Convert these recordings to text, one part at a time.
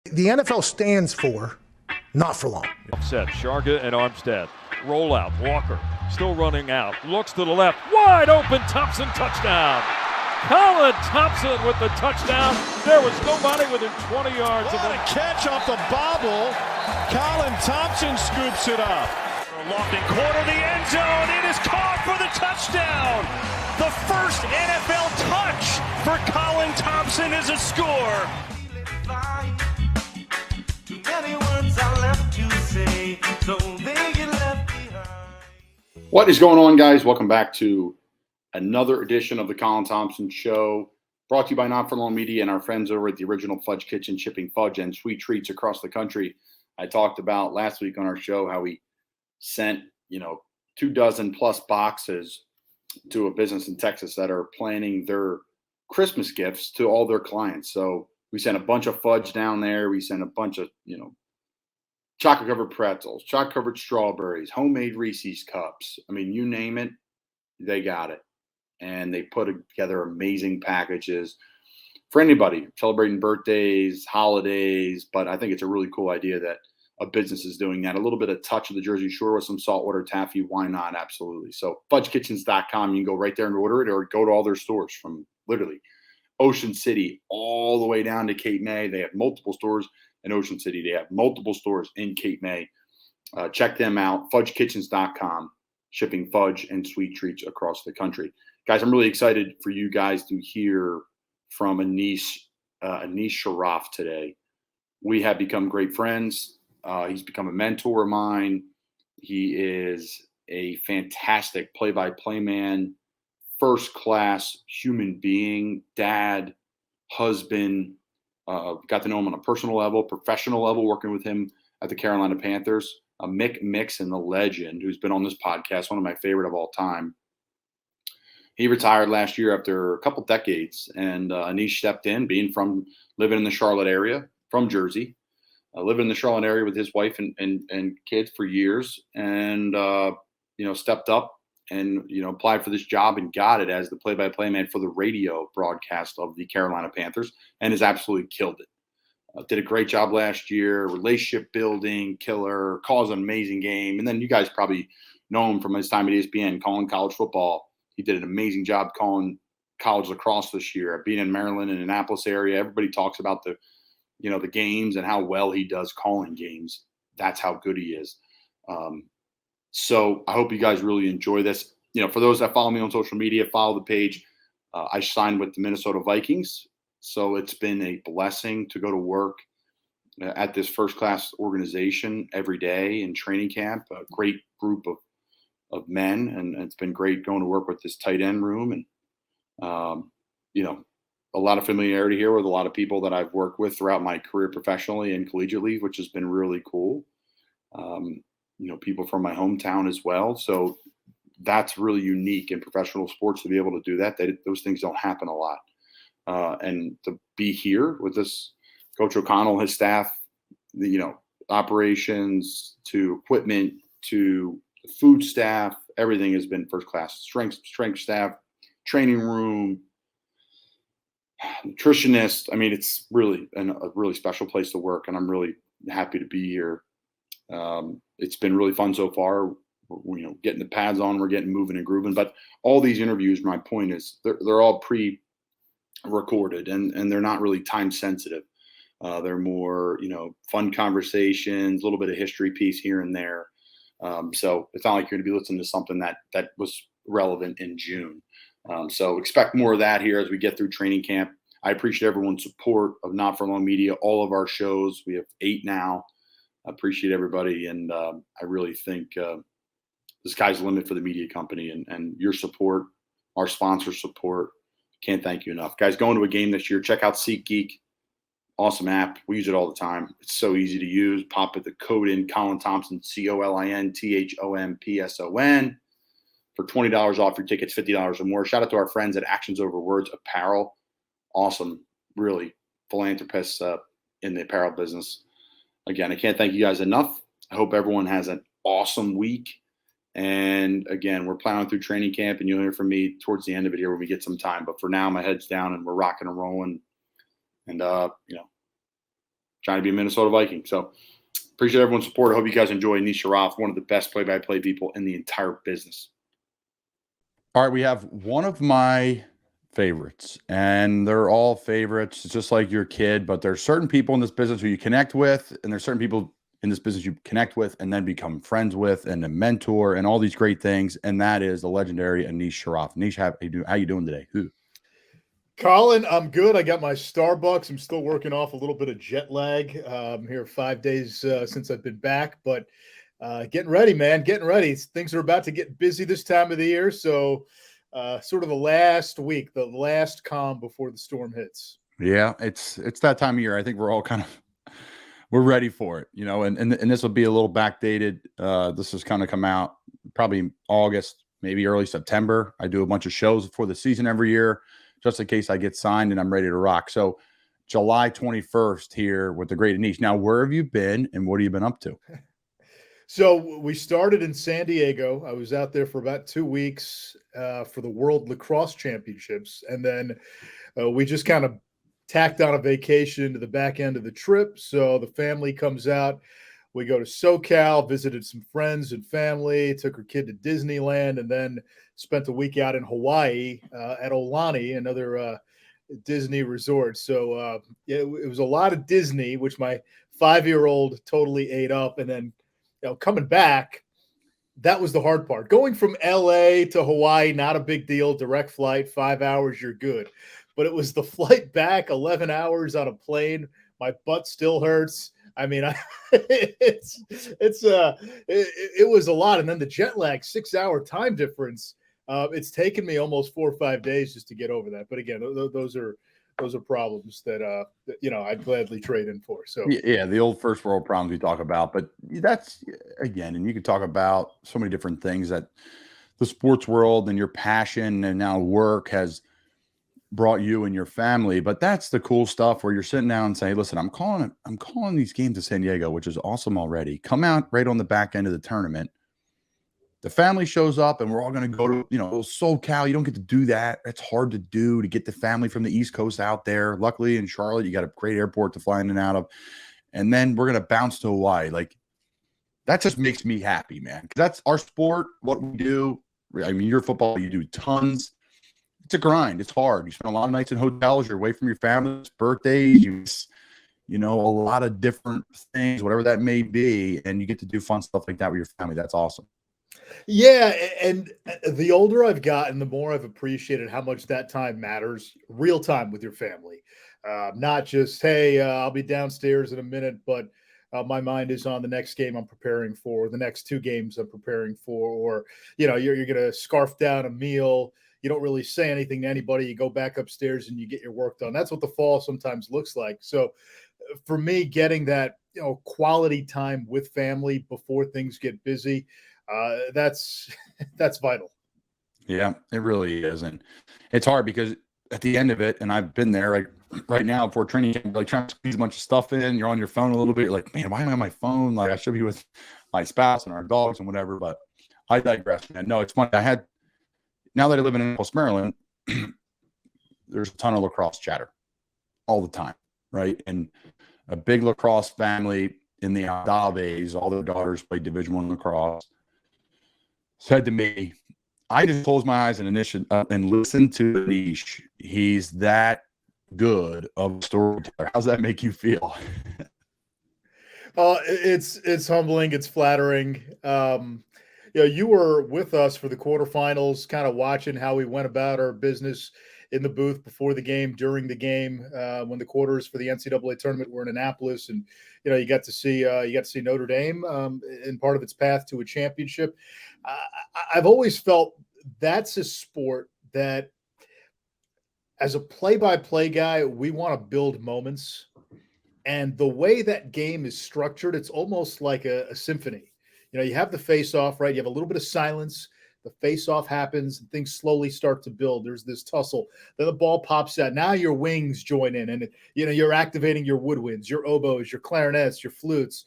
The NFL stands for not for long. Set, Sharga and Armstead. Roll out, Walker still running out. Looks to the left, wide open, Thompson touchdown. Colin Thompson with the touchdown. There was nobody within 20 yards of What a catch off the bobble. Colin Thompson scoops it up. Lofting corner, the end zone. It is caught for the touchdown. The first NFL touch for Colin Thompson is a score. What is going on, guys? Welcome back to another edition of the Colin Thompson Show, brought to you by Not For Long Media and our friends over at the original Fudge Kitchen, shipping fudge and sweet treats across the country. I talked about last week on our show how we sent 24 plus boxes to a business in Texas that are planning their Christmas gifts to all their clients. So we sent a bunch of fudge down there. We sent a bunch of chocolate covered pretzels, chocolate covered strawberries, homemade Reese's cups. I mean, you name it, they got it. And they put together amazing packages for anybody celebrating birthdays, holidays. But I think it's a really cool idea that a business is doing that. A little bit of touch of the Jersey Shore with some saltwater taffy. Why not? Absolutely. So fudgekitchens.com, you can go right there and order it, or go to all their stores from literally Ocean City all the way down to Cape May. They have multiple stores in Ocean City. They have multiple stores in Cape May. Check them out, fudgekitchens.com, shipping fudge and sweet treats across the country. Guys, I'm really excited for you guys to hear from Anish Shroff today. We have become great friends. He's become a mentor of mine. He is a fantastic play-by-play man, first-class human being, dad, husband. Got to know him on a personal level, professional level, working with him at the Carolina Panthers. Mick Mixon, the legend, who's been on this podcast, one of my favorite of all time. He retired last year after a couple decades, and Anish stepped in, living in the Charlotte area, from Jersey, living in the Charlotte area with his wife and kids for years, and stepped up and applied for this job and got it as the play-by-play man for the radio broadcast of the Carolina Panthers, and has absolutely killed it. Did a great job last year, relationship building, killer, calls an amazing game. And then you guys probably know him from his time at ESPN, calling college football. He did an amazing job calling college lacrosse this year, being in Maryland and Annapolis area. Everybody talks about the games and how well he does calling games. That's how good he is. So I hope you guys really enjoy this. For those that follow me on social media, follow the page. I signed with the Minnesota Vikings. So it's been a blessing to go to work at this first-class organization every day in training camp, a great group of men. And it's been great going to work with this tight end room. And, a lot of familiarity here with a lot of people that I've worked with throughout my career professionally and collegiately, which has been really cool. People from my hometown as well. So that's really unique in professional sports to be able to do that. Those things don't happen a lot. And to be here with this Coach O'Connell, his staff, operations to equipment to food staff, everything has been first class. Strength staff, training room, nutritionist. I mean, it's really a really special place to work, and I'm really happy to be here. It's been really fun so far. Getting the pads on, we're getting moving and grooving. But all these interviews, my point is, they're all pre-recorded and they're not really time sensitive. They're more, fun conversations, a little bit of history piece here and there. So it's not like you're going to be listening to something that was relevant in June. So expect more of that here as we get through training camp. I appreciate everyone's support of Not For Long Media, all of our shows. We have 8 now. I appreciate everybody, and I really think the sky's the limit for the media company, and your support, our sponsor support. Can't thank you enough. Guys, going to a game this year, check out GEEK. Awesome app. We use it all the time. It's so easy to use. Pop the code in, Colin Thompson, COLINTHOMPSON, for $20 off your tickets, $50 or more. Shout out to our friends at Actions Over Words Apparel. Awesome, really, philanthropists in the apparel business. Again, I can't thank you guys enough. I hope everyone has an awesome week. And again, we're plowing through training camp, and you'll hear from me towards the end of it here when we get some time. But for now, my head's down and we're rocking and rolling. And, trying to be a Minnesota Viking. So appreciate everyone's support. I hope you guys enjoy Anish Shroff, one of the best play-by-play people in the entire business. All right, we have one of my favorites, and they're all favorites. It's just like your kid, but there's certain people in this business who you connect with, and there's certain people in this business you connect with and then become friends with and a mentor and all these great things, and that is the legendary Anish Shroff. Anish, how you doing today? Colin, I'm good. I got my Starbucks. I'm still working off a little bit of jet lag. I'm here 5 days since I've been back, but getting ready, man. Getting ready. Things are about to get busy this time of the year, so sort of the last week, the last calm before the storm hits. Yeah, it's that time of year. I think we're all we're ready for it, and this will be a little backdated. This has kind of come out probably August, maybe early September. I do a bunch of shows before the season every year, just in case I get signed and I'm ready to rock. So July 21st here with the great Anish. Now, where have you been and what have you been up to? So we started in San Diego. I was out there for about 2 weeks for the World Lacrosse Championships. And then we just kind of tacked on a vacation to the back end of the trip. So the family comes out. We go to SoCal, visited some friends and family, took her kid to Disneyland, and then spent a week out in Hawaii at Aulani, another Disney resort. So it was a lot of Disney, which my 5-year-old totally ate up. And then coming back, that was the hard part. Going from LA to Hawaii, not a big deal. Direct flight, 5 hours, you're good. But it was the flight back, 11 hours on a plane. My butt still hurts. I mean, it was a lot. And then the jet lag, 6-hour time difference. It's taken me almost 4 or 5 days just to get over that. But again, those are problems that I'd gladly trade in for. So yeah, the old first world problems we talk about, but that's again, and you could talk about so many different things that the sports world and your passion and now work has brought you and your family. But that's the cool stuff where you're sitting down and saying, listen, I'm calling these games to San Diego, which is awesome already. Come out right on the back end of the tournament. The family shows up and we're all going to go to, SoCal. You don't get to do that. It's hard to do, to get the family from the East Coast out there. Luckily in Charlotte, you got a great airport to fly in and out of. And then we're going to bounce to Hawaii. Like, that just makes me happy, man. 'Cause that's our sport, what we do. I mean, your football, you do tons. It's a grind. It's hard. You spend a lot of nights in hotels. You're away from your family's birthdays. You know, a lot of different things, whatever that may be. And you get to do fun stuff like that with your family. That's awesome. Yeah, and the older I've gotten, the more I've appreciated how much that time matters. Real time with your family, not just, hey, I'll be downstairs in a minute, but my mind is on the next game I'm preparing for, the next 2 games I'm preparing for, or you're going to scarf down a meal. You don't really say anything to anybody. You go back upstairs and you get your work done. That's what the fall sometimes looks like. So for me, getting that quality time with family before things get busy. That's vital. Yeah, it really is. And it's hard because at the end of it, and I've been there, like right now before training camp, like trying to squeeze a bunch of stuff in, you're on your phone a little bit. You're like, man, why am I on my phone? Like, I should be with my spouse and our dogs and whatever, but I digress, man. No, it's funny. Now that I live in Annapolis, Maryland, there's a ton of lacrosse chatter all the time, right? And a big lacrosse family in the Aldaves, all their daughters play Division I lacrosse, said to me, I just close my eyes and listen to Anish. He's that good of a storyteller. How's that make you feel? It's humbling. It's flattering. You were with us for the quarterfinals, kind of watching how we went about our business in the booth before the game, during the game, when the quarters for the NCAA tournament were in Annapolis, and you got to see Notre Dame in part of its path to a championship. I've always felt that's a sport that, as a play-by-play guy, we want to build moments, and the way that game is structured, it's almost like a symphony. You have the face-off, right? You have a little bit of silence. The face-off happens, and things slowly start to build. There's this tussle. Then the ball pops out. Now your wings join in, and you're activating your woodwinds, your oboes, your clarinets, your flutes.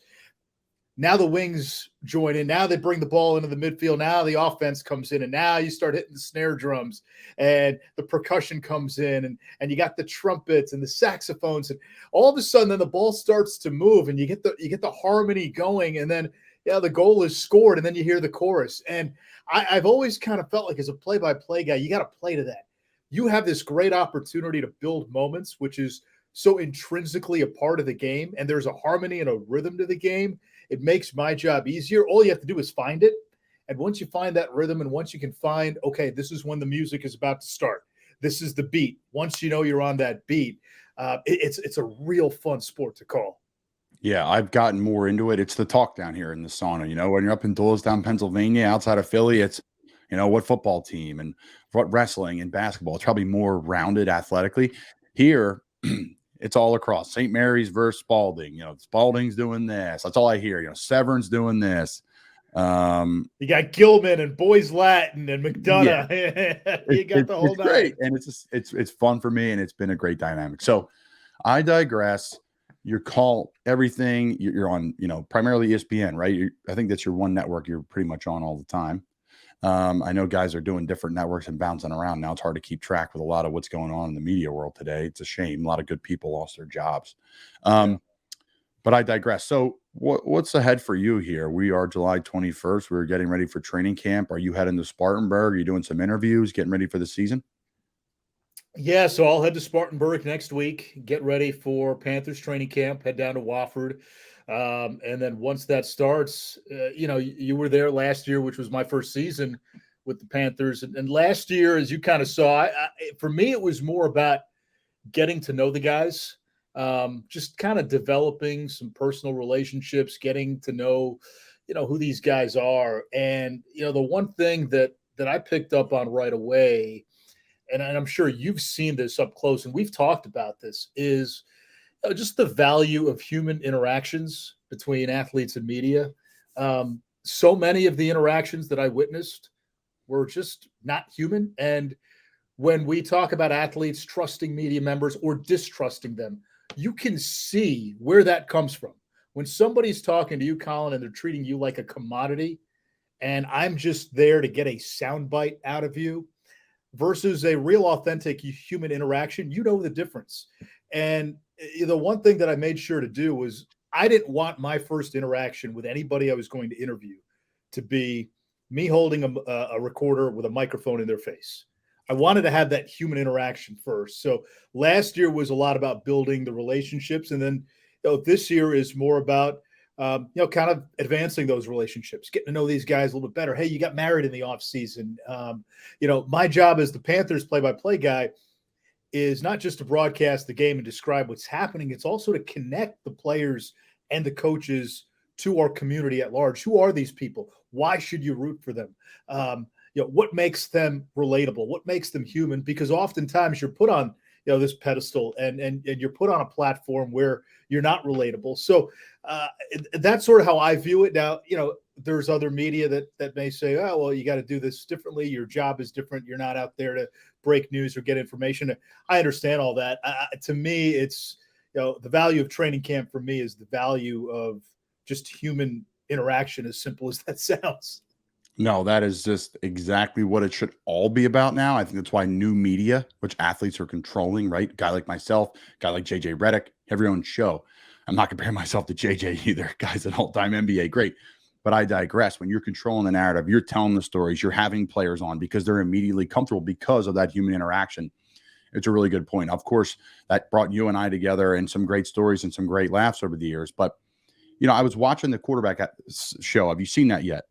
Now the wings join in. Now they bring the ball into the midfield. Now the offense comes in, and now you start hitting the snare drums, and the percussion comes in, and you got the trumpets and the saxophones, and all of a sudden, then the ball starts to move, and you get the harmony going, and then the goal is scored, and then you hear the chorus. And I've always kind of felt like, as a play-by-play guy, you got to play to that. You have this great opportunity to build moments, which is so intrinsically a part of the game, and there's a harmony and a rhythm to the game. It makes my job easier. All you have to do is find it. And once you find that rhythm, and once you can find, okay, this is when the music is about to start, this is the beat. Once you know you're on that beat, it's a real fun sport to call. Yeah, I've gotten more into it. It's the talk down here in the sauna. When you're up in Doylestown, Pennsylvania, outside of Philly, it's, what football team and what wrestling and basketball. It's probably more rounded athletically. Here, it's all across. St. Mary's versus Spalding. Spalding's doing this. That's all I hear. Severn's doing this. You got Gilman and Boys Latin and McDonough. Yeah. You got the whole night. Great. And it's fun for me, and it's been a great dynamic. So I digress. You call everything. You're on, primarily ESPN, right? I think that's your one network you're pretty much on all the time. I know guys are doing different networks and bouncing around now. It's hard to keep track with a lot of what's going on in the media world today. It's a shame. A lot of good people lost their jobs. But I digress. So what's ahead for you here? We are July 21st. We're getting ready for training camp. Are you heading to Spartanburg? Are you doing some interviews, getting ready for the season? Yeah, so I'll head to Spartanburg next week, get ready for Panthers training camp, head down to Wofford. And then once that starts, you were there last year, which was my first season with the Panthers. And last year, as you kind of saw, for me, it was more about getting to know the guys, just kind of developing some personal relationships, getting to know, who these guys are. And, the one thing that I picked up on right away, and I'm sure you've seen this up close, and we've talked about this, is just the value of human interactions between athletes and media. So many of the interactions that I witnessed were just not human. And when we talk about athletes trusting media members or distrusting them, you can see where that comes from. When somebody's talking to you, Colin, and they're treating you like a commodity, and I'm just there to get a soundbite out of you, versus a real authentic human interaction, the difference. And the one thing that I made sure to do was, I didn't want my first interaction with anybody I was going to interview to be me holding a recorder with a microphone in their face. I wanted to have that human interaction first. So last year was a lot about building the relationships. And then this year is more about, kind of advancing those relationships, getting to know these guys a little bit better. Hey, you got married in the off season. My job as the Panthers play-by-play guy is not just to broadcast the game and describe what's happening. It's also to connect the players and the coaches to our community at large. Who are these people? Why should you root for them? What makes them relatable? What makes them human? Because oftentimes you're put on, this pedestal and you're put on a platform where you're not relatable. So that's sort of how I view it. Now, there's other media that may say, oh, well, you got to do this differently. Your job is different. You're not out there to break news or get information. I understand all that. To me, it's, the value of training camp for me is the value of just human interaction, as simple as that sounds. No, that is just exactly what it should all be about now. I think that's why new media, which athletes are controlling, right? A guy like myself, a guy like JJ Redick, have your own show. I'm not comparing myself to JJ either. Guy's an all-time NBA great. But I digress. When you're controlling the narrative, you're telling the stories, you're having players on because they're immediately comfortable because of that human interaction. It's a really good point. Of course, that brought you and I together and some great stories and some great laughs over the years. But, I was watching the quarterback show. Have you seen that yet?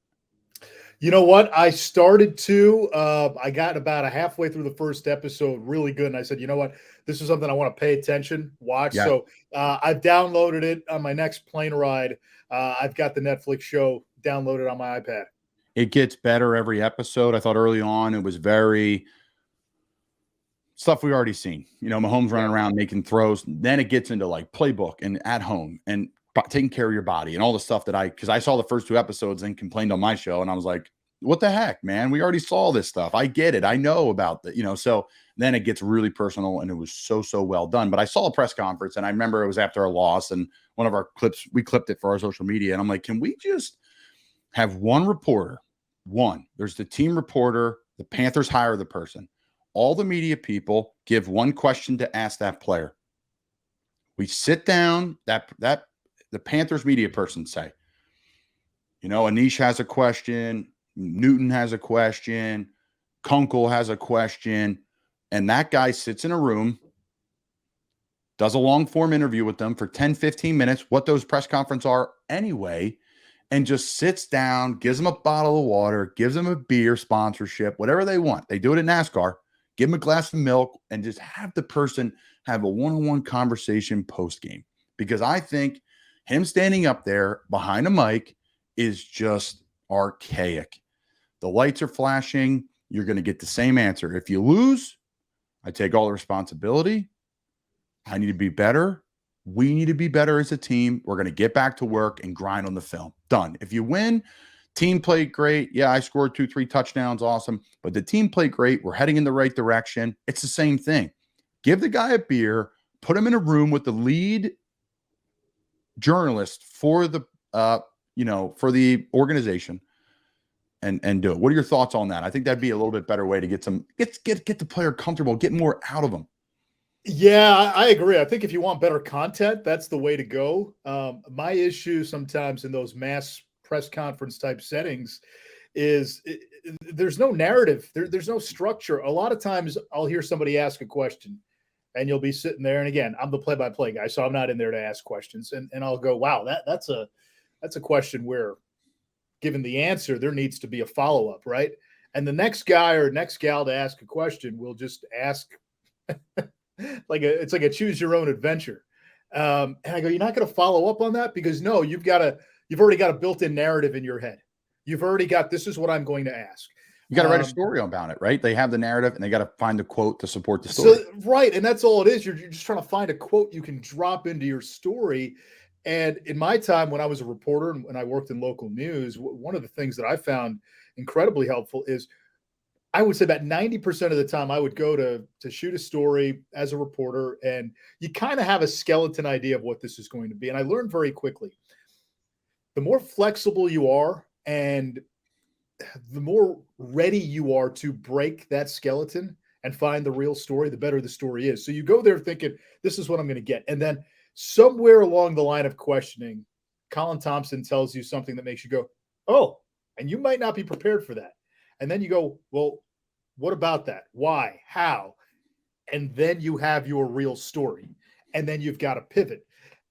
You know what? I started to. I got about halfway through the first episode, really good. And I said, you know what? This is something I want to pay attention, watch. Yeah. So I've downloaded it on my next plane ride. I've got the Netflix show downloaded on my iPad. It gets better every episode. I thought early on it was very stuff we already seen. Mahomes running around making throws. Then it gets into like playbook and at home and taking care of your body and all the stuff that because I saw the first two episodes and complained on my show. And I was like, what the heck, man? We already saw this stuff. I get it. I know about the, so then it gets really personal, and it was so well done. But I saw a press conference, and I remember it was after a loss, and one of our clips, we clipped it for our social media. And I'm like, can we just have one reporter? There's the team reporter, the Panthers hire the person. All the media people give one question to ask that player. We sit down, that the Panthers media person say, Anish has a question, Newton has a question, Kunkel has a question, and that guy sits in a room, does a long form interview with them for 10, 15 minutes, what those press conferences are anyway, and just sits down, gives them a bottle of water, gives them a beer sponsorship, whatever they want. They do it at NASCAR. Give them a glass of milk and just have the person have a one-on-one conversation post-game. Because I think him standing up there behind a mic is just archaic. The lights are flashing. You're going to get the same answer. If you lose, I take all the responsibility. I need to be better. We need to be better as a team. We're going to get back to work and grind on the film. Done. If you win, team played great. Yeah, I scored 2-3 touchdowns. Awesome. But the team played great. We're heading in the right direction. It's the same thing. Give the guy a beer, put him in a room with the lead journalist for the, for the organization and do it. What are your thoughts on that? I think that'd be a little bit better way to get the player comfortable, get more out of them. Yeah, I agree. I think if you want better content, that's the way to go. My issue sometimes in those mass press conference type settings is there's no narrative. There's no structure. A lot of times I'll hear somebody ask a question and you'll be sitting there. And again, I'm the play-by-play guy, so I'm not in there to ask questions. And I'll go, wow, that's a question where, given the answer, there needs to be a follow-up, right? And the next guy or next gal to ask a question will just ask it's like a choose your own adventure. And I go, you're not going to follow up on that? Because no, you've already got a built-in narrative in your head. You've already got, this is what I'm going to ask. You got to write a story about it, right? They have the narrative and they got to find a quote to support the story. So, right. And that's all it is. You're just trying to find a quote you can drop into your story. And in my time when I was a reporter and I worked in local news, one of the things that I found incredibly helpful is I would say about 90% of the time I would go to shoot a story as a reporter, and you kind of have a skeleton idea of what this is going to be. And I learned very quickly, the more flexible you are and the more ready you are to break that skeleton and find the real story, the better the story is. So you go there thinking, this is what I'm going to get. And then somewhere along the line of questioning, Colin Thompson tells you something that makes you go, oh, and you might not be prepared for that. And then you go, well, what about that? Why? How? And then you have your real story. And then you've got to pivot.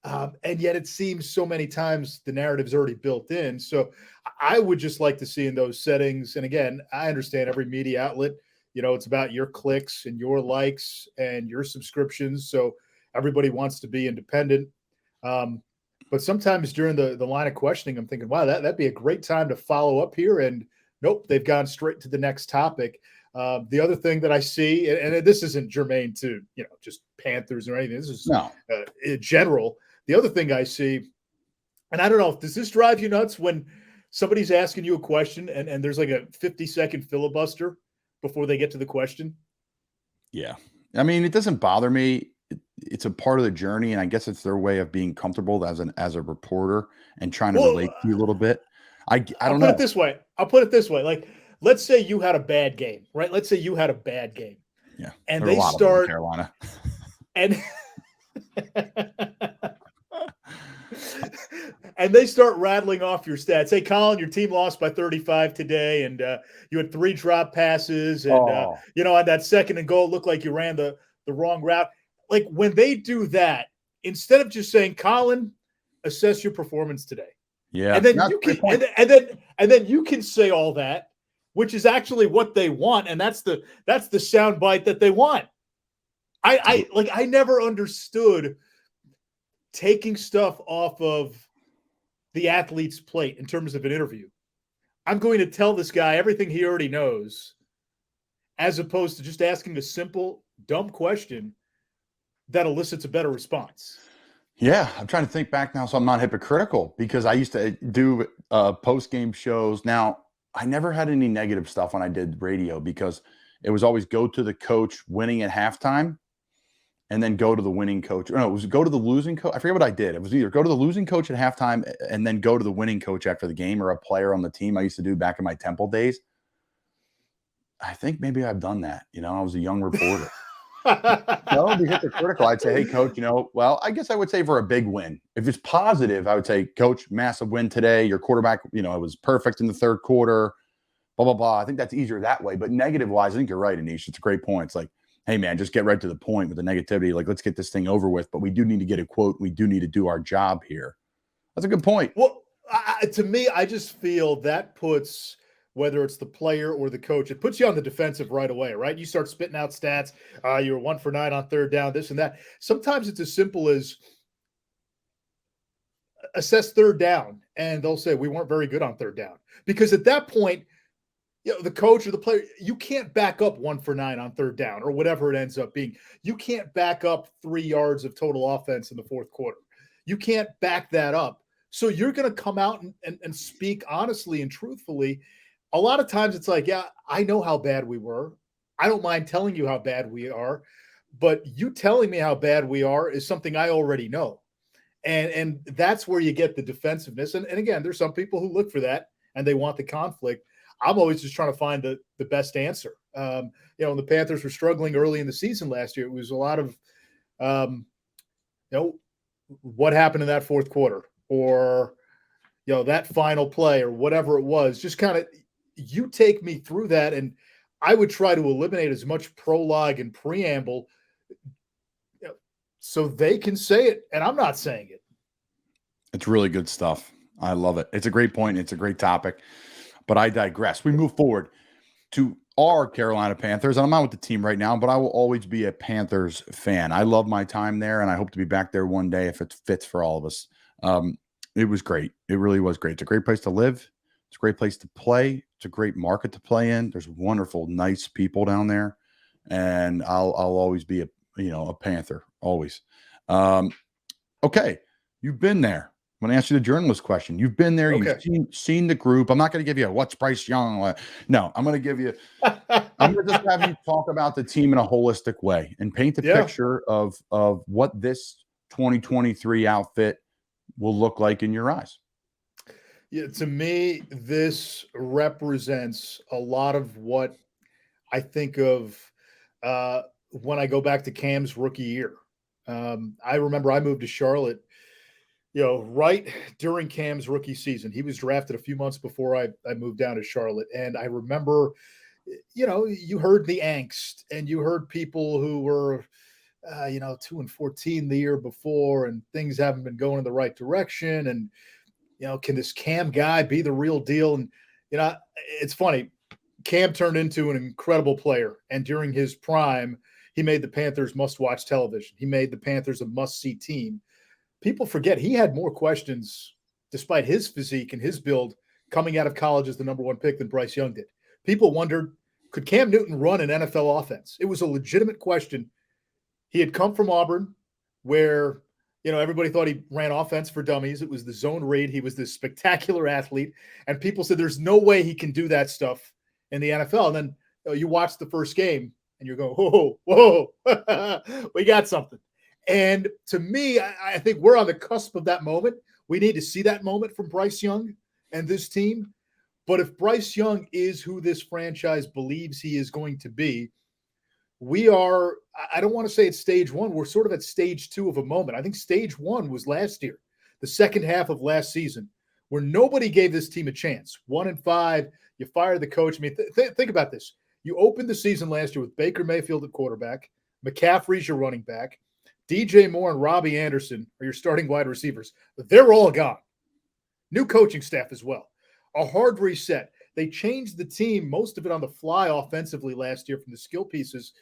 And yet it seems so many times the narrative's already built in. So I would just like to see in those settings. And again, I understand every media outlet, it's about your clicks and your likes and your subscriptions. So everybody wants to be independent. But sometimes during the line of questioning, I'm thinking, wow, that'd be a great time to follow up here. And nope, they've gone straight to the next topic. The other thing that I see, and this isn't germane to, just Panthers or anything. This is in general. The other thing I see, and I don't know, does this drive you nuts when somebody's asking you a question and there's like a 50-second filibuster before they get to the question? Yeah. I mean, it doesn't bother me. It's a part of the journey, and I guess it's their way of being comfortable as a reporter and trying to relate to you a little bit. I don't know. I'll put it this way. Like, let's say you had a bad game, right? Let's say you had a bad game. Yeah. And they start Carolina. And they start rattling off your stats. Hey, Colin, your team lost by 35 today, and you had 3 drop passes, and on that second and goal, it looked like you ran the wrong route. Like, when they do that, instead of just saying, Colin, assess your performance today. Yeah. And then then you can say all that, which is actually what they want, and that's the sound bite that they want. I never understood taking stuff off of the athlete's plate in terms of an interview. I'm going to tell this guy everything he already knows, as opposed to just asking a simple, dumb question that elicits a better response. Yeah, I'm trying to think back now so I'm not hypocritical, because I used to do post-game shows. Now, I never had any negative stuff when I did radio because it was always go to the coach winning at halftime and then go to the winning coach. No, it was go to the losing coach. I forget what I did. It was either go to the losing coach at halftime and then go to the winning coach after the game, or a player on the team. I used to do back in my Temple days. I think maybe I've done that. I was a young reporter. No, be hypocritical. I'd say, hey, coach, well, I guess I would say for a big win. If it's positive, I would say, coach, massive win today. Your quarterback, it was perfect in the third quarter, blah, blah, blah. I think that's easier that way. But negative wise, I think you're right, Anish. It's a great point. It's like, hey, man, just get right to the point with the negativity. Like, let's get this thing over with. But we do need to get a quote. We do need to do our job here. That's a good point. Well, to me, I just feel that puts, whether it's the player or the coach, it puts you on the defensive right away, right? You start spitting out stats. You were 1 for 9 on third down, this and that. Sometimes it's as simple as assess third down, and they'll say, we weren't very good on third down. Because at that point, the coach or the player, you can't back up 1 for 9 on third down or whatever it ends up being. You can't back up 3 yards of total offense in the fourth quarter. You can't back that up. So you're going to come out and speak honestly and truthfully. A lot of times it's like, yeah, I know how bad we were. I don't mind telling you how bad we are, but you telling me how bad we are is something I already know. And that's where you get the defensiveness. And again, there's some people who look for that and they want the conflict. I'm always just trying to find the best answer. When the Panthers were struggling early in the season last year, it was a lot of, what happened in that fourth quarter, or, that final play, or whatever it was. Just kind of, you take me through that, and I would try to eliminate as much prologue and preamble so they can say it, and I'm not saying it. It's really good stuff. I love it. It's a great point. It's a great topic, but I digress. We move forward to our Carolina Panthers. I'm not with the team right now, but I will always be a Panthers fan. I love my time there, and I hope to be back there one day if it fits for all of us. It was great. It really was great. It's a great place to live. It's a great place to play. It's a great market to play in. There's wonderful, nice people down there, and I'll always be a Panther, always. Okay, you've been there. I'm going to ask you the journalist question. You've been there. Okay. You've seen the group. I'm not going to give you what's Bryce Young. No, I'm going to give you. I'm going to just have you talk about the team in a holistic way and paint the picture of what this 2023 outfit will look like in your eyes. Yeah, to me, this represents a lot of what I think of when I go back to Cam's rookie year. I remember I moved to Charlotte, right during Cam's rookie season. He was drafted a few months before I moved down to Charlotte. And I remember, you heard the angst, and you heard people who were, 2-14 the year before, and things haven't been going in the right direction. And, can this Cam guy be the real deal? And, it's funny. Cam turned into an incredible player. And during his prime, he made the Panthers must-watch television. He made the Panthers a must-see team. People forget he had more questions, despite his physique and his build, coming out of college as the number 1 pick than Bryce Young did. People wondered, could Cam Newton run an NFL offense? It was a legitimate question. He had come from Auburn, where, everybody thought he ran offense for dummies. It was the zone read. He was this spectacular athlete. And people said, there's no way he can do that stuff in the NFL. And then you watch the first game, and you're going, whoa, we got something. And to me, I think we're on the cusp of that moment. We need to see that moment from Bryce Young and this team. But if Bryce Young is who this franchise believes he is going to be, we are, I don't want to say it's stage 1. We're sort of at stage 2 of a moment. I think stage 1 was last year, the second half of last season, where nobody gave this team a chance. 1-5, you fire the coach. I mean, think about this. You opened the season last year with Baker Mayfield at quarterback, McCaffrey's your running back, DJ Moore and Robbie Anderson are your starting wide receivers. They're all gone. New coaching staff as well. A hard reset. They changed the team, most of it on the fly offensively last year from the skill pieces,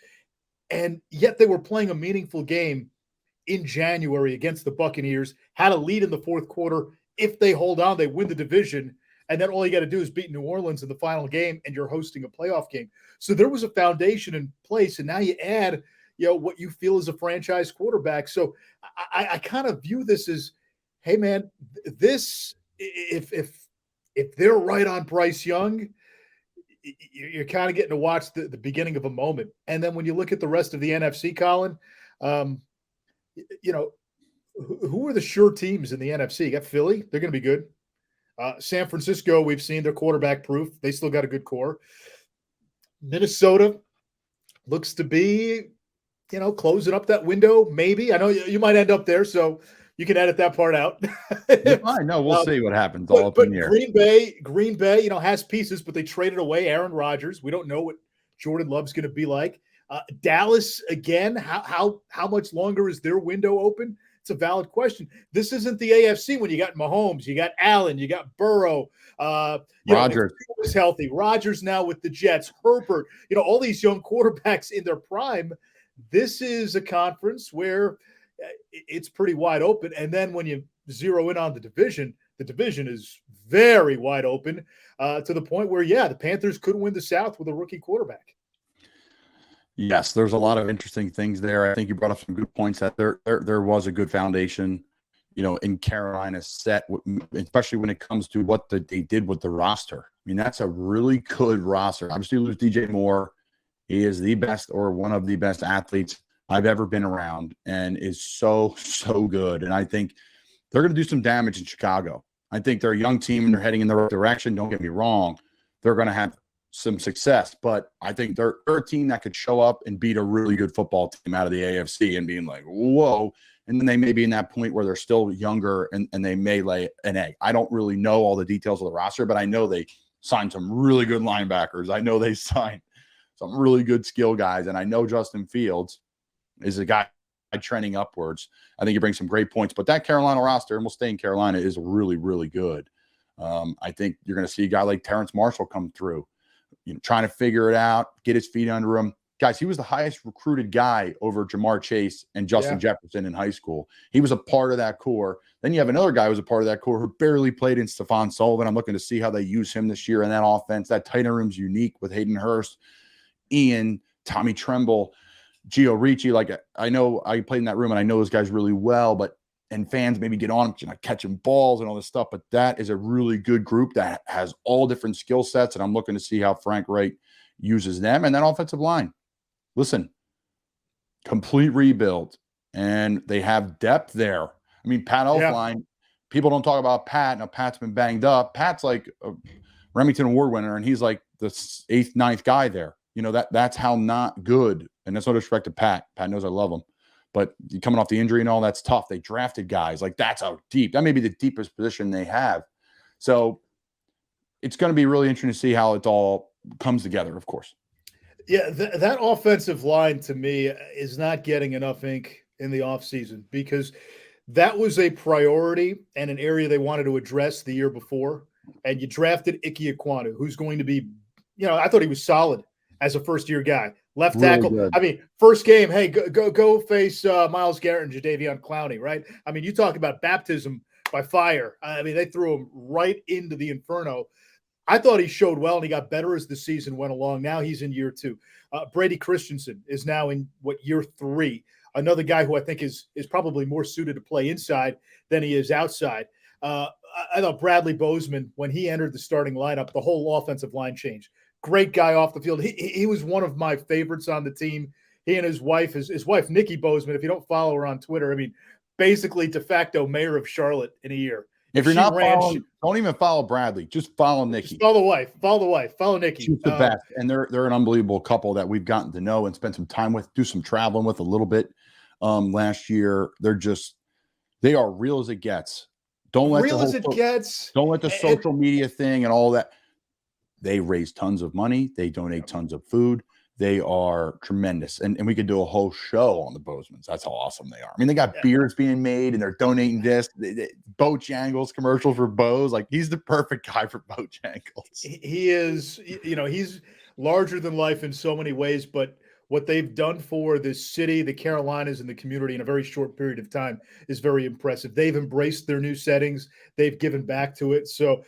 and yet they were playing a meaningful game in January against the Buccaneers, had a lead in the fourth quarter. If they hold on, they win the division, and then all you got to do is beat New Orleans in the final game, and you're hosting a playoff game. So there was a foundation in place, and now you add what you feel is a franchise quarterback. So I kind of view this as, hey man, this, if they're right on Bryce Young, you're kind of getting to watch the beginning of a moment. And then when you look at the rest of the NFC, Colin, who are the sure teams in the NFC? You got Philly. They're going to be good. San Francisco, we've seen they're quarterback proof. They still got a good core. Minnesota looks to be, closing up that window. Maybe. I know you might end up there, so you can edit that part out. I know. We'll see what happens. All up but in the air. Green Bay, has pieces, but they traded away Aaron Rodgers. We don't know what Jordan Love's going to be like. Dallas again. How much longer is their window open? It's a valid question. This isn't the AFC when you got Mahomes, you got Allen, you got Burrow. Rodgers is healthy. Rodgers now with the Jets. Herbert. All these young quarterbacks in their prime. This is a conference where it's pretty wide open. And then when you zero in on the division is very wide open to the point where, the Panthers could win the South with a rookie quarterback. Yes, there's a lot of interesting things there. I think you brought up some good points that there was a good foundation, in Carolina set, especially when it comes to what they did with the roster. I mean, that's a really good roster. Obviously, you lose DJ Moore. He is the best or one of the best athletes I've ever been around and is so, so good. And I think they're going to do some damage in Chicago. I think they're a young team and they're heading in the right direction. Don't get me wrong. They're going to have some success, but I think they're a team that could show up and beat a really good football team out of the AFC and being like, whoa. And then they may be in that point where they're still younger and they may lay an egg. I don't really know all the details of the roster, but I know they signed some really good linebackers. I know they signed some really good skill guys. And I know Justin Fields is a guy trending upwards. I think he brings some great points, but that Carolina roster, and we'll stay in Carolina, is really, really good. I think you're going to see a guy like Terrence Marshall come through, trying to figure it out, get his feet under him. Guys, he was the highest recruited guy over Jamar Chase and Justin Jefferson in high school. He was a part of that core. Then you have another guy who was a part of that core who barely played in Stephon Sullivan. I'm looking to see how they use him this year in that offense. That tight end room's unique with Hayden Hurst, Ian, Tommy Tremble, Gio Ricci. Like, I know I played in that room and I know those guys really well, and fans maybe get on them, catching balls and all this stuff. But that is a really good group that has all different skill sets. And I'm looking to see how Frank Wright uses them. And that offensive line, listen, complete rebuild. And they have depth there. I mean, Pat Elflein, people don't talk about Pat. Now, Pat's been banged up. Pat's like a Remington Award winner, and he's like the 8th, 9th guy there. That's how not good. And that's no disrespect to Pat. Pat knows I love him. But coming off the injury and all, that's tough. They drafted guys. Like, that's how deep. That may be the deepest position they have. So it's going to be really interesting to see how it all comes together, of course. Yeah, that offensive line, to me, is not getting enough ink in the offseason because that was a priority and an area they wanted to address the year before. And you drafted Ike Ekwonu, who's going to be, I thought he was solid as a first-year guy. Left tackle. Really, I mean, first game, hey, go face Myles Garrett and Jadeveon Clowney, right? I mean, you talk about baptism by fire. I mean, they threw him right into the inferno. I thought he showed well, and he got better as the season went along. Now he's in year 2. Brady Christensen is now in, year 3. Another guy who I think is probably more suited to play inside than he is outside. I thought Bradley Bozeman, when he entered the starting lineup, the whole offensive line changed. Great guy off the field. He was one of my favorites on the team. He and his wife, his wife, Nikki Bozeman, if you don't follow her on Twitter, I mean, basically de facto mayor of Charlotte in a year. If you're not following, don't even follow Bradley. Just follow Nikki. Just follow the wife. Follow Nikki. She's the best. And they're an unbelievable couple that we've gotten to know and spent some time with, do some traveling with a little bit last year. They are real as it gets. Don't let the social media thing and all that. They raise tons of money. They donate tons of food. They are tremendous. And we could do a whole show on the Bozemans. That's how awesome they are. I mean, they got beers being made and they're donating this. Bojangles commercials for Bose. Like, he's the perfect guy for Bojangles. He is, he's larger than life in so many ways. But what they've done for this city, the Carolinas, and the community in a very short period of time is very impressive. They've embraced their new settings. They've given back to it. So,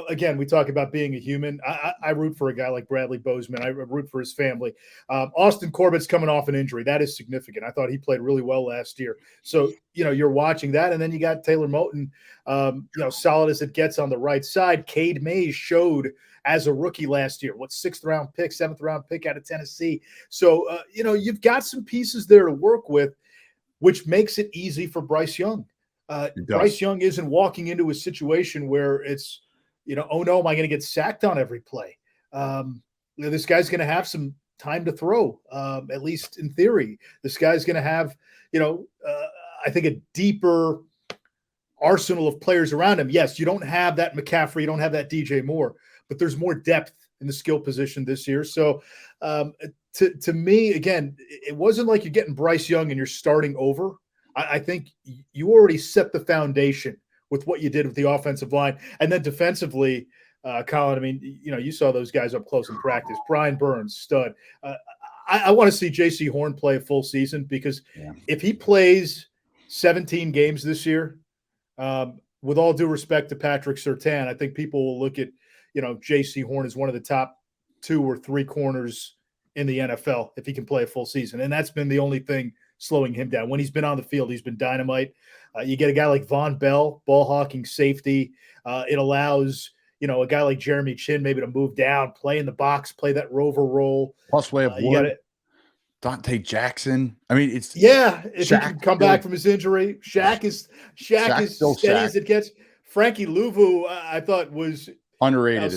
again, we talk about being a human. I root for a guy like Bradley Bozeman. I root for his family. Austin Corbett's coming off an injury. That is significant. I thought he played really well last year. So, you're watching that. And then you got Taylor Moton, solid as it gets on the right side. Cade Mays showed as a rookie last year, seventh round pick out of Tennessee. So, you've got some pieces there to work with, which makes it easy for Bryce Young. Bryce Young isn't walking into a situation where it's, oh no, am I going to get sacked on every play? This guy's going to have some time to throw, at least in theory. This guy's going to have, I think a deeper arsenal of players around him. Yes, you don't have that McCaffrey, you don't have that DJ Moore, but there's more depth in the skill position this year. So to me, again, it wasn't like you're getting Bryce Young and you're starting over. I think you already set the foundation with what you did with the offensive line. And then defensively, Colin, I mean, you saw those guys up close in practice. Brian Burns, stud. I want to see J.C. Horn play a full season because if he plays 17 games this year, with all due respect to Patrick Surtain, I think people will look at, J.C. Horn as one of the top 2 or 3 corners in the NFL if he can play a full season. And that's been the only thing slowing him down. When he's been on the field, he's been dynamite. You get a guy like Von Bell, ball hawking safety. It allows, a guy like Jeremy Chin maybe to move down, play in the box, play that rover role. Plus we have Dante Jackson. I mean, it's if he can come back from his injury. Shaq is steady as it gets. Frankie Louvu, I thought was underrated.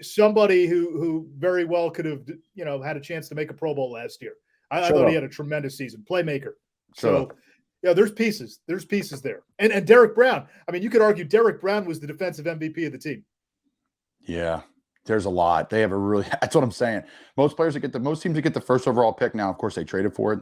Somebody who very well could have had a chance to make a Pro Bowl last year. I thought he had a tremendous season, playmaker. So there's pieces there. And Derek Brown. I mean, you could argue Derek Brown was the defensive MVP of the team. Yeah. There's a lot. They have that's what I'm saying. Most teams that get the first overall pick now, of course, they traded for it,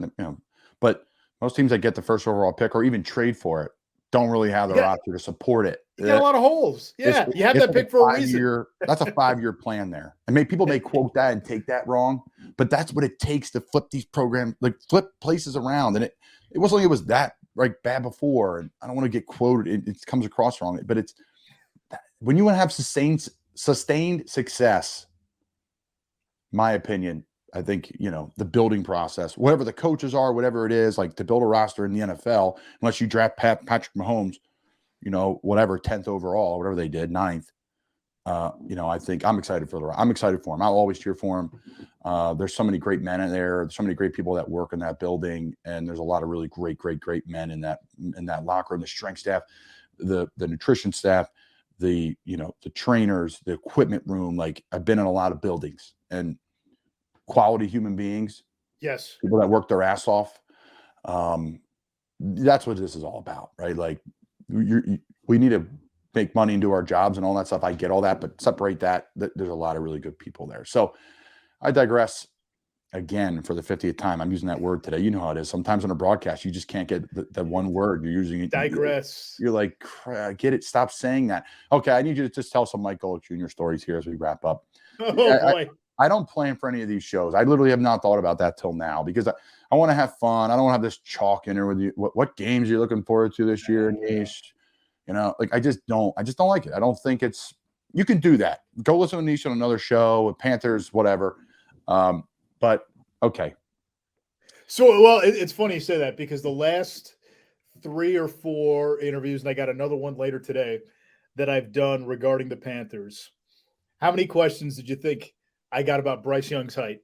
but most teams that get the first overall pick or even trade for it don't really have the roster to support it. You got a lot of holes. Yeah, you have that pick for a reason. That's a 5-year plan there. I mean, people may quote that and take that wrong, but that's what it takes to flip these programs, like flip places around. And it wasn't like it was that bad before. And I don't want to get quoted. It comes across wrong, but it's when you want to have sustained success, my opinion, I think, the building process, whatever the coaches are, whatever it is, like to build a roster in the NFL, unless you draft Patrick Mahomes, whatever, 10th overall, whatever they did, 9th, I think I'm excited for him. I'll always cheer for him. There's so many great men in there. There's so many great people that work in that building. And there's a lot of really great men in that locker room, the strength staff, the nutrition staff, the trainers, the equipment room. Like I've been in a lot of buildings and quality human beings. Yes. People that work their ass off. That's what this is all about, right? Like we need to make money and do our jobs and all that stuff. I get all that, but separate that. There's a lot of really good people there. So I digress again for the 50th time. I'm using that word today. You know how it is. Sometimes on a broadcast, you just can't get that one word. You're using it. Digress. You're like, get it. Stop saying that. Okay. I need you to just tell some Mike Golick Jr. stories here as we wrap up. Oh, boy. I don't plan for any of these shows. I literally have not thought about that till now because I want to have fun. I don't want to have this chalk in there with you. What games are you looking forward to this year, Anish? I just don't like it. I don't think you can do that. Go listen to Anish on another show with Panthers, whatever. But okay. So, well, it's funny you say that because the last 3 or 4 interviews, and I got another one later today that I've done regarding the Panthers. How many questions did you think I got about Bryce Young's height?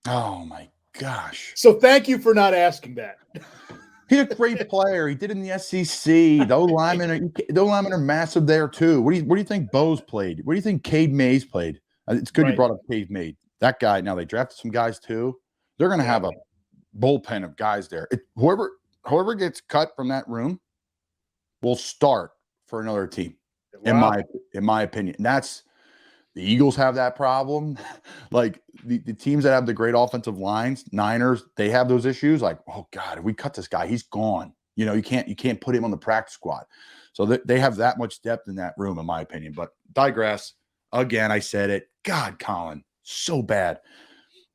Oh my gosh. So thank you for not asking that. He's a great player. He did in the SEC. Those linemen are massive there too. What do you think Bo's played? What do you think Cade Mays played? It's good you brought up Cade Mays. That guy, now they drafted some guys too. They're going to have a bullpen of guys there. Whoever gets cut from that room will start for another team. Wow. In my opinion. That's the Eagles have that problem. Like the teams that have the great offensive lines, Niners, they have those issues. Like, oh God, if we cut this guy, he's gone. You can't put him on the practice squad. So they have that much depth in that room, in my opinion. But digress. Again, I said it. God, Colin, so bad.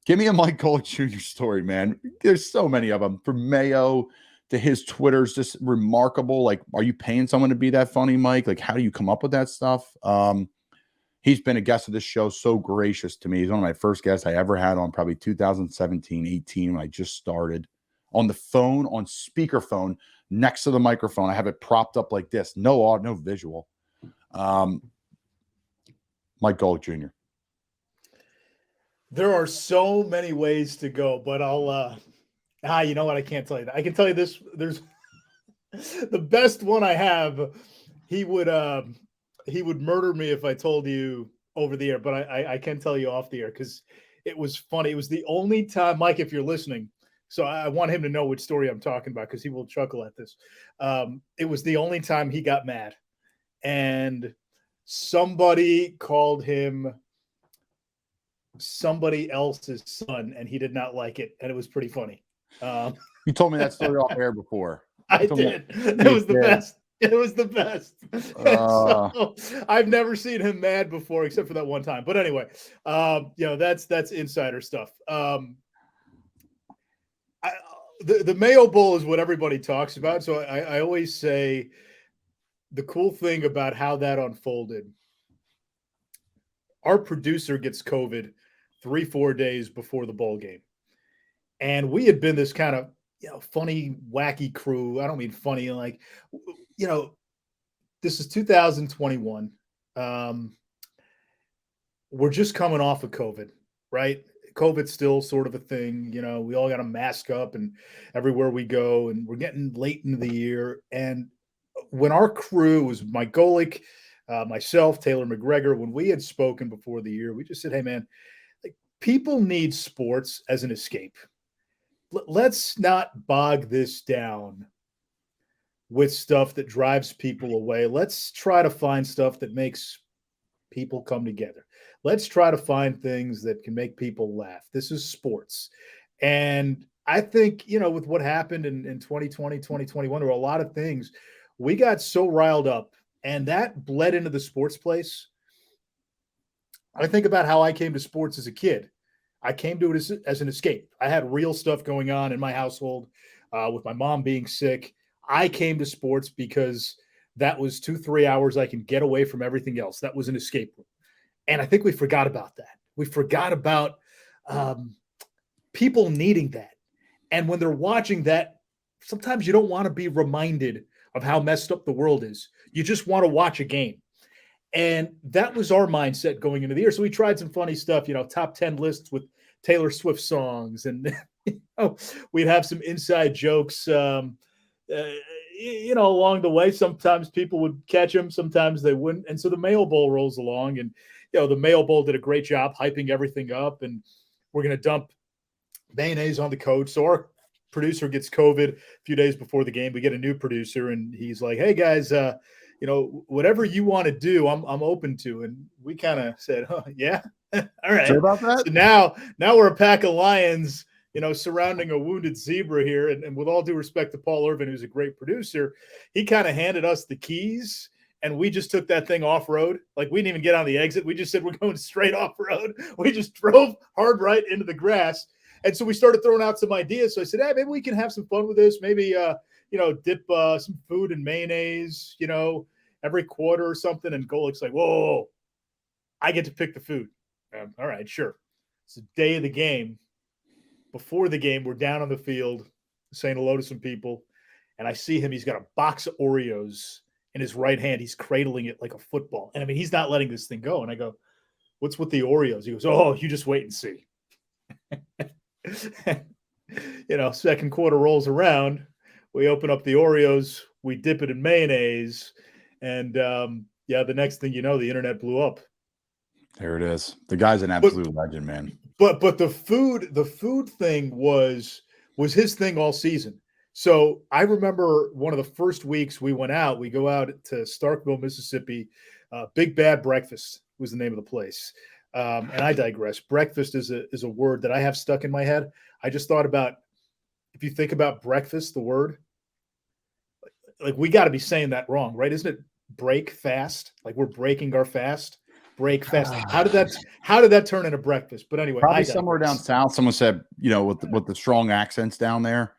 Give me a Mike Golick Jr. story, man. There's so many of them. From Mayo to his Twitter's just remarkable. Like, are you paying someone to be that funny, Mike? Like, how do you come up with that stuff? He's been a guest of this show, so gracious to me. He's one of my first guests I ever had on, probably 2017, 18, when I just started. On the phone, on speakerphone, next to the microphone. I have it propped up like this. No audio, no visual. Mike Golick Jr. There are so many ways to go, but I'll you know what? I can't tell you that. I can tell you this. There's the best one I have. He would murder me if I told you over the air, but I can tell you off the air because it was funny. It was the only time, Mike, if you're listening, so I want him to know which story I'm talking about because he will chuckle at this. It was the only time he got mad, and somebody called him somebody else's son, and he did not like it, and it was pretty funny. You told me that story off air before. I did. It was the best. It was the best. So, I've never seen him mad before, except for that one time. But anyway, that's insider stuff. The Mayo Bowl is what everybody talks about. So I always say the cool thing about how that unfolded. Our producer gets COVID 3-4 days before the bowl game. And we had been this kind of, funny, wacky crew. I don't mean funny, like, this is 2021. We're just coming off of COVID, right? COVID's still sort of a thing. We all got to mask up and everywhere we go, and we're getting late into the year. And when our crew was Mike Golick, myself, Taylor McGregor, when we had spoken before the year, we just said, hey, man, like, people need sports as an escape. Let's not bog this down with stuff that drives people away. Let's try to find stuff that makes people come together. Let's try to find things that can make people laugh. This is sports. And I think, with what happened in 2020, 2021, there were a lot of things. We got so riled up, and that bled into the sports place. I think about how I came to sports as a kid. I came to it as an escape. I had real stuff going on in my household with my mom being sick. I came to sports because that was 2-3 hours I can get away from everything else. That was an escape room. And I think we forgot about that. We forgot about people needing that. And when they're watching that, sometimes you don't want to be reminded of how messed up the world is. You just want to watch a game. And that was our mindset going into the year. So we tried some funny stuff, top 10 lists with Taylor Swift songs. And we'd have some inside jokes, along the way. Sometimes people would catch them, sometimes they wouldn't. And so the Mayo Bowl rolls along, and, the Mayo Bowl did a great job hyping everything up. And we're going to dump mayonnaise on the coach. So our producer gets COVID a few days before the game. We get a new producer, and he's like, hey, guys, whatever you want to do, I'm open to. And we kind of said, oh, yeah, all right. Sure about that? So now we're a pack of lions, surrounding a wounded zebra here. And with all due respect to Paul Irvin, who's a great producer, he kind of handed us the keys, and we just took that thing off road. Like, we didn't even get on the exit. We just said, we're going straight off road. We just drove hard right into the grass. And so we started throwing out some ideas. So I said, hey, maybe we can have some fun with this. Maybe, dip some food in mayonnaise, every quarter or something. And Golick's like, whoa, I get to pick the food. All right, sure. It's the day of the game. Before the game, we're down on the field saying hello to some people. And I see him. He's got a box of Oreos in his right hand. He's cradling it like a football. And I mean, he's not letting this thing go. And I go, what's with the Oreos? He goes, oh, you just wait and see. Second quarter rolls around. We open up the Oreos. We dip it in mayonnaise. And, the next thing you know, the internet blew up. There it is. The guy's an absolute legend, man. But the food thing was his thing all season. So I remember one of the first weeks we went out, we go out to Starkville, Mississippi. Big Bad Breakfast was the name of the place. And I digress. Breakfast is a word that I have stuck in my head. I just thought about, if you think about breakfast, the word, like we got to be saying that wrong, right? Isn't it break fast? Like we're breaking our fast. breakfast. How did that turn into breakfast? But anyway, Probably somewhere down south. Someone said, with the strong accents down there.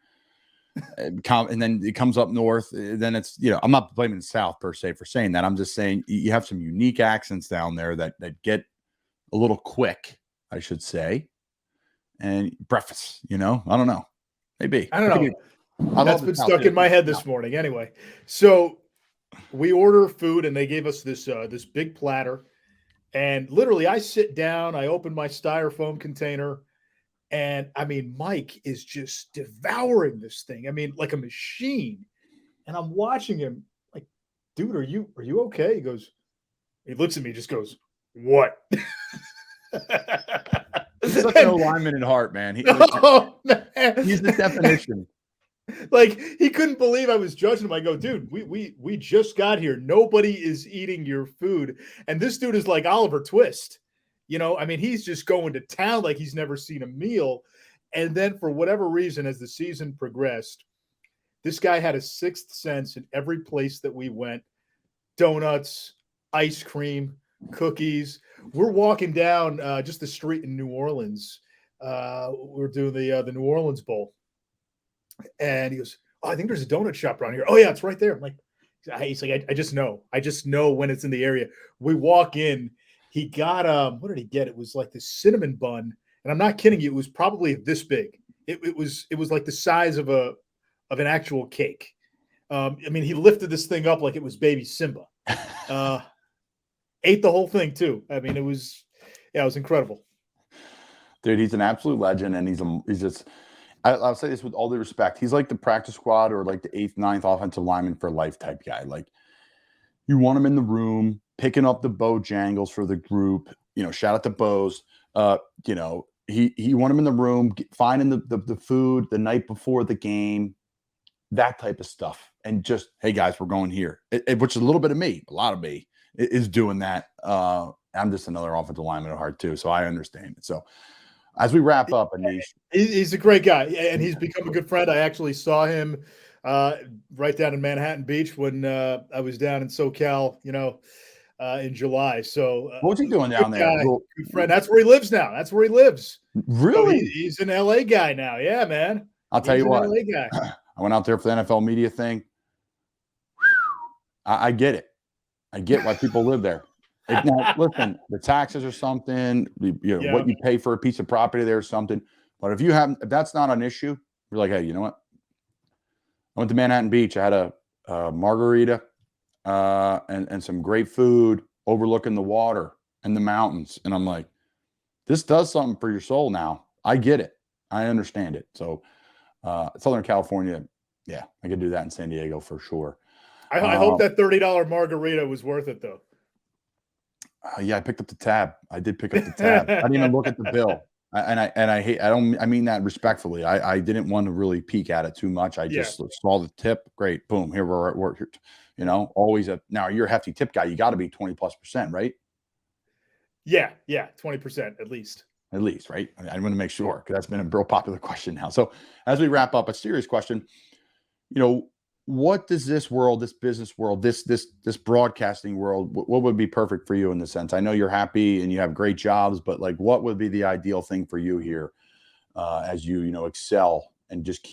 And then it comes up north. Then it's, I'm not blaming the South per se for saying that. I'm just saying you have some unique accents down there that get a little quick, I should say. And breakfast, I don't know. Maybe. I don't know. That's been stuck in my head this morning. Anyway, so we order food and they gave us this big platter. And literally I sit down, I open my styrofoam container, and I mean, Mike is just devouring this thing. I mean, like a machine. And I'm watching him like, dude, are you okay? He looks at me, just goes, what? He's such an alignment in heart, man. He's the definition. Like, he couldn't believe I was judging him. I go, dude, we just got here. Nobody is eating your food. And this dude is like Oliver Twist. I mean, he's just going to town like he's never seen a meal. And then for whatever reason, as the season progressed, this guy had a sixth sense in every place that we went. Donuts, ice cream, cookies. We're walking down just the street in New Orleans. We're doing the New Orleans Bowl. And he goes, oh, I think there's a donut shop around here. Oh, yeah, it's right there. I'm like, he's like, I just know. I just know when it's in the area. We walk in. He got what did he get? It was like this cinnamon bun, and I'm not kidding you. It was probably this big. It was like the size of an actual cake. I mean, he lifted this thing up like it was baby Simba. Ate the whole thing too. I mean, it was incredible. Dude, he's an absolute legend, and he's just. I'll say this with all due respect. He's like the practice squad or like the 8th, 9th offensive lineman for life type guy. Like, you want him in the room, picking up the Bojangles for the group. Shout out to Bows. He want him in the room, finding the food the night before the game, that type of stuff. And just, hey guys, we're going here. Which is a little bit of me. A lot of me is doing that. I'm just another offensive lineman at heart too, so I understand it. So as we wrap up, Anish, he's a great guy, and he's become a good friend. I actually saw him right down in Manhattan Beach when I was down in SoCal, in July. So what was he doing down there? Good friend. That's where he lives now. That's where he lives. Really? So he's an LA guy now. Yeah, man. I'll tell you what. LA guy. I went out there for the NFL media thing. I get it. I get why people live there. Now, listen, the taxes or something, what you pay for a piece of property there or something. But if that's not an issue, you're like, hey, you know what? I went to Manhattan Beach. I had a margarita and some great food overlooking the water and the mountains. And I'm like, this does something for your soul now. I get it. I understand it. So Southern California, yeah, I could do that in San Diego for sure. I hope that $30 margarita was worth it, though. Yeah, I picked up the tab. I did pick up the tab. I didn't even look at the bill. I mean that respectfully. I didn't want to really peek at it too much. I just saw the tip. Great. Boom. Here we're at work. Always now you're a hefty tip guy. You got to be 20+%, right? Yeah. 20% at least. At least, right? I want to make sure because that's been a real popular question now. So as we wrap up, a serious question, what does this world, this business world, this broadcasting world, what would be perfect for you in the sense? I know you're happy and you have great jobs, but like, what would be the ideal thing for you here as you, excel and just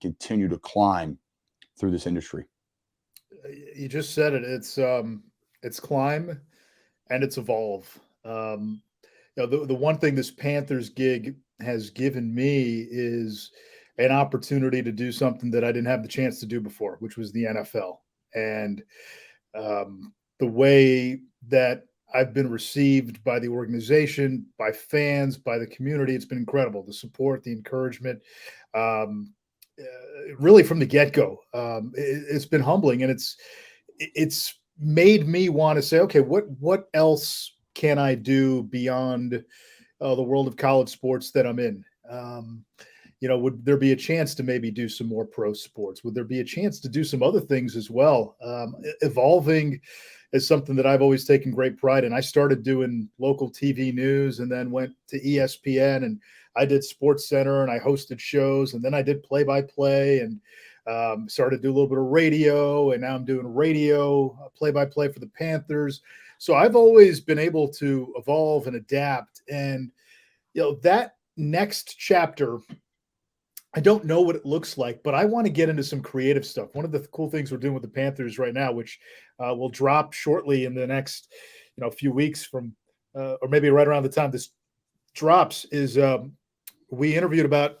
continue to climb through this industry? You just said it. It's climb and it's evolve. The one thing this Panthers gig has given me is an opportunity to do something that I didn't have the chance to do before, which was the NFL. And the way that I've been received by the organization, by fans, by the community, it's been incredible. The support, the encouragement, really from the get-go. It's been humbling, and it's made me want to say, okay, what else can I do beyond the world of college sports that I'm in? Would there be a chance to maybe do some more pro sports? Would there be a chance to do some other things as well? Evolving is something that I've always taken great pride in. I started doing local TV news and then went to ESPN, and I did Sports Center and I hosted shows, and then I did play-by-play and started to do a little bit of radio, and now I'm doing radio play-by-play for the Panthers. So I've always been able to evolve and adapt. And, that next chapter, I don't know what it looks like, but I want to get into some creative stuff. One of the cool things we're doing with the Panthers right now, which will drop shortly in the next, few weeks from, or maybe right around the time this drops, is we interviewed about,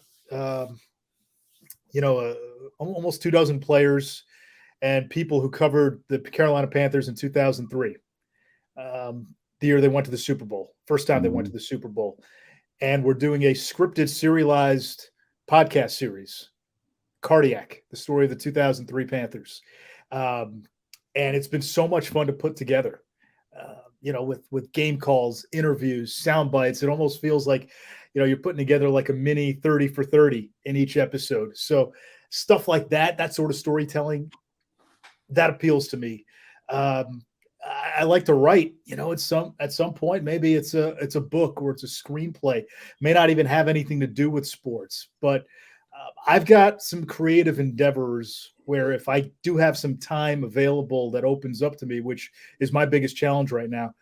almost 24 players and people who covered the Carolina Panthers in 2003, the year they went to the Super Bowl, first time they went to the Super Bowl. And we're doing a scripted, serialized podcast series, Cardiac, the story of the 2003 Panthers. And it's been so much fun to put together, with game calls, interviews, sound bites. It almost feels like, you're putting together like a mini 30 for 30 in each episode. So stuff like that sort of storytelling, that appeals to me. I like to write, at some point, maybe it's a book or it's a screenplay, may not even have anything to do with sports, but I've got some creative endeavors where if I do have some time available that opens up to me, which is my biggest challenge right now,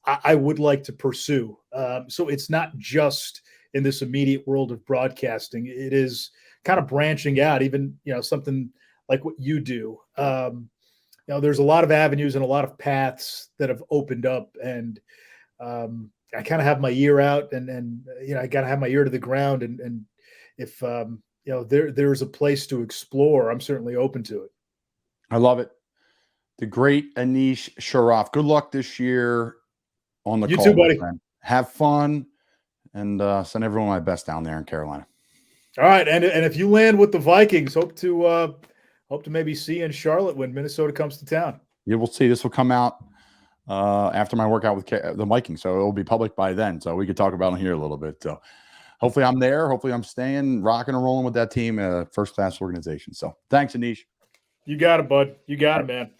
I would like to pursue. So it's not just in this immediate world of broadcasting. It is kind of branching out, even, something like what you do. There's a lot of avenues and a lot of paths that have opened up, and I kind of have my ear out, and I got to have my ear to the ground. And if there's a place to explore, I'm certainly open to it. I love it. The great Anish Shroff. Good luck this year on the call. You too, buddy. Friend. Have fun, and send everyone my best down there in Carolina. All right, and if you land with the Vikings, hope to maybe see you in Charlotte when Minnesota comes to town. Yeah, we'll see. This will come out after my workout with the Vikings, so it will be public by then. So we could talk about it here a little bit. So hopefully I'm there. Hopefully I'm staying, rocking and rolling with that team, first-class organization. So thanks, Anish. You got it, bud. You got it, man.